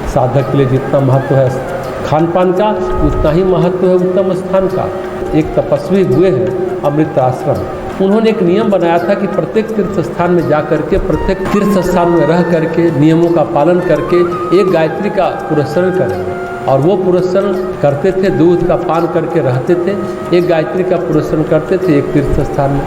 साधक के लिए जितना महत्व है खान पान का, उतना ही महत्व है उत्तम स्थान का। एक तपस्वी हुए हैं अमृत आश्रम, उन्होंने एक नियम बनाया था कि प्रत्येक तीर्थ स्थान में जा करके, प्रत्येक तीर्थ स्थान में रह करके, नियमों का पालन करके एक गायत्री का पुरस्करण करेंगे। और वो पुरस्करण करते थे, दूध का पान करके रहते थे, एक गायत्री का पुरस्करण करते थे एक तीर्थ स्थान में।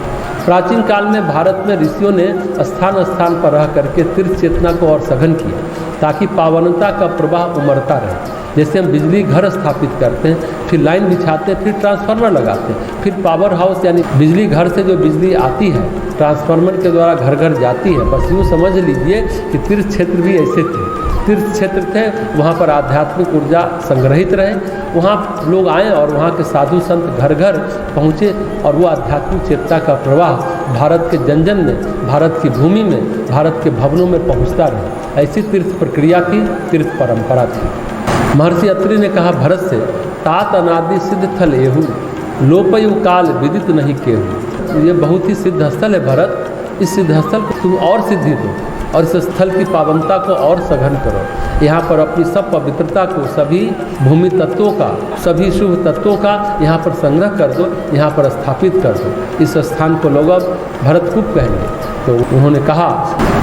प्राचीन काल में भारत में ऋषियों ने स्थान स्थान पर रह करके तीर्थ चेतना को और सघन किया, ताकि पावनता का प्रवाह उमड़ता रहे। जैसे हम बिजली घर स्थापित करते हैं, फिर लाइन बिछाते हैं, फिर ट्रांसफार्मर लगाते हैं, फिर पावर हाउस यानी बिजली घर से जो बिजली आती है ट्रांसफार्मर के द्वारा घर घर जाती है। बस यूँ समझ लीजिए कि तीर्थ क्षेत्र भी ऐसे थे, तीर्थ क्षेत्र थे, वहाँ पर आध्यात्मिक ऊर्जा संग्रहित रहे, वहाँ लोग आए और वहाँ के साधु संत घर घर पहुँचे और वो आध्यात्मिक चेतना का प्रवाह भारत के जन जन में, भारत की भूमि में, भारत के भवनों में पहुँचता रहे। ऐसी तीर्थ प्रक्रिया थी, तीर्थ परंपरा थी। महर्षि अत्रि ने कहा भरत से, तात अनादि सिद्ध थल एहू, लोपयु काल विदित नहीं केहू। ये बहुत ही सिद्ध स्थल है भरत, इस सिद्ध स्थल को तुम और सिद्धि दो और इस स्थल की पावनता को और सघन करो। यहाँ पर अपनी सब पवित्रता को, सभी भूमि तत्वों का, सभी शुभ तत्वों का यहाँ पर संग्रह कर दो, यहाँ पर स्थापित कर दो। इस स्थान को लोग अब भरतकूप कहेंगे। तो उन्होंने कहा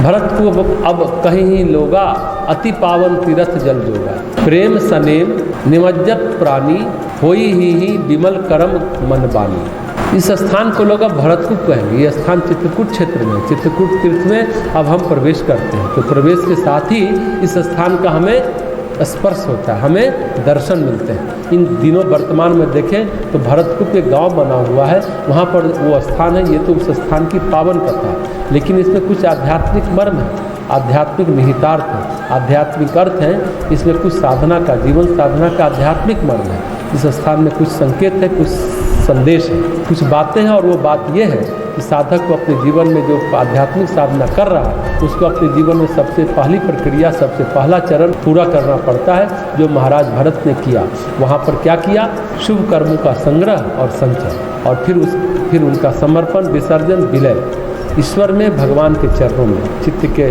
भरत को अब कहीं ही लोगा, अति पावन तीरथ जल जोगा, प्रेम सनेम निमज्जत प्राणी, होई ही विमल करम मन बानी। इस स्थान को लोग अब भरतकूप कहेंगे। ये स्थान चित्रकूट क्षेत्र में, चित्रकूट तीर्थ में अब हम प्रवेश करते हैं। तो प्रवेश के साथ ही इस स्थान का हमें स्पर्श होता है, हमें दर्शन मिलते हैं। इन दिनों वर्तमान में देखें तो भरतकूप एक गांव बना हुआ है, वहाँ पर वो स्थान है। ये तो उस स्थान की पावन कथा है, लेकिन इसमें कुछ आध्यात्मिक मर्म है, आध्यात्मिक निहितार्थ है, आध्यात्मिक अर्थ है। इसमें कुछ साधना का, जीवन साधना का आध्यात्मिक मर्म है। इस स्थान में कुछ संकेत है, कुछ संदेश है, कुछ बातें हैं। और वो बात ये है कि साधक को अपने जीवन में जो आध्यात्मिक साधना कर रहा है, उसको अपने जीवन में सबसे पहली प्रक्रिया, सबसे पहला चरण पूरा करना पड़ता है, जो महाराज भरत ने किया। वहाँ पर क्या किया? शुभ कर्मों का संग्रह और संचय, और फिर उनका समर्पण, विसर्जन, विलय ईश्वर में, भगवान के चरणों में। चित्त के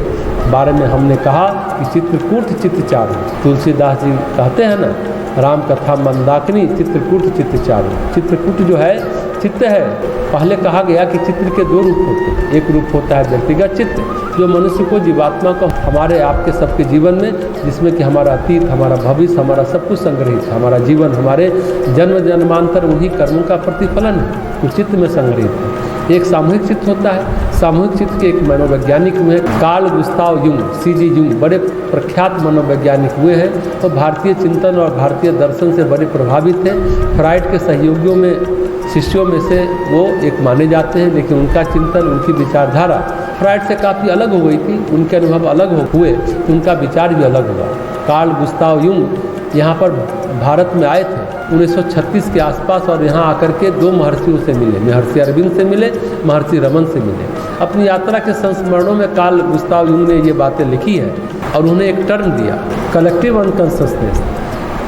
बारे में हमने कहा कि चित्रकूट चित्त चारू, तुलसीदास जी कहते हैं ना, राम कथा मंदाकिनी चित्रकूट चित्त चारू। चित्रकूट जो है चित्त है। पहले कहा गया कि चित्र के दो रूप होते हैं। एक रूप होता है व्यक्तिगत चित्त, जो मनुष्य को, जीवात्मा को, हमारे आपके सबके जीवन में, जिसमें कि हमारा अतीत, हमारा भविष्य, हमारा सब कुछ संग्रहित है। हमारा जीवन, हमारे जन्म जन्मांतर उन्हीं कर्मों का प्रतिफलन है, तो चित्त में संग्रहित है। एक सामूहिक चित्त होता है। सामूहिक चित्त के एक मनोवैज्ञानिक हुए Karl Gustav Jung, C.G. Jung, बड़े प्रख्यात मनोवैज्ञानिक हुए हैं। तो भारतीय चिंतन और भारतीय दर्शन से बड़े प्रभावित थे। फ्राइड के सहयोगियों में, शिष्यों में से वो एक माने जाते हैं, लेकिन उनका चिंतन, उनकी विचारधारा फ्राइड से काफ़ी अलग हो गई थी। उनके अनुभव अलग हुए, उनका विचार भी अलग हुआ। कार्ल गुस्ताव युंग यहाँ पर भारत में आए थे 1936 के आसपास, और यहाँ आकर के दो महर्षियों से मिले, महर्षि अरविंद से मिले, महर्षि रमन से मिले। अपनी यात्रा के संस्मरणों में कार्ल गुस्ताव युंग ने ये बातें लिखी है, और उन्हें एक टर्म दिया, कलेक्टिव अनकॉन्शसनेस।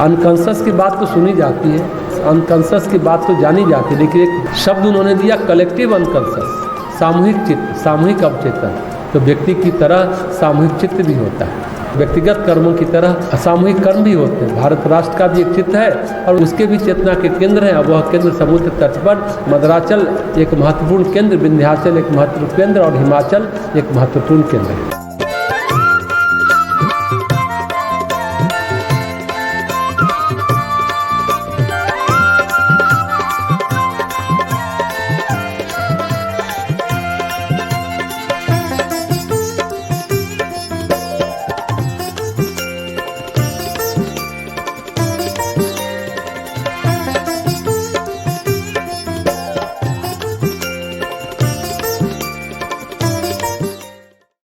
अनकॉन्शस की बात तो सुनी जाती है, अनकॉन्शस की बात तो जानी जाती है, लेकिन एक शब्द उन्होंने दिया, कलेक्टिव अनकॉन्शस, सामूहिक चित्त, सामूहिक अवचेतन। तो व्यक्ति की तरह सामूहिक चित्त भी होता है, व्यक्तिगत कर्मों की तरह सामूहिक कर्म भी होते हैं। भारत राष्ट्र का भी एक चित्त है, और उसके भी चेतना के केंद्र हैं। वह केंद्र समुद्र तट पर, मद्राचल एक महत्वपूर्ण केंद्र, विंध्याचल एक महत्वपूर्ण केंद्र, और हिमाचल एक महत्वपूर्ण केंद्र है।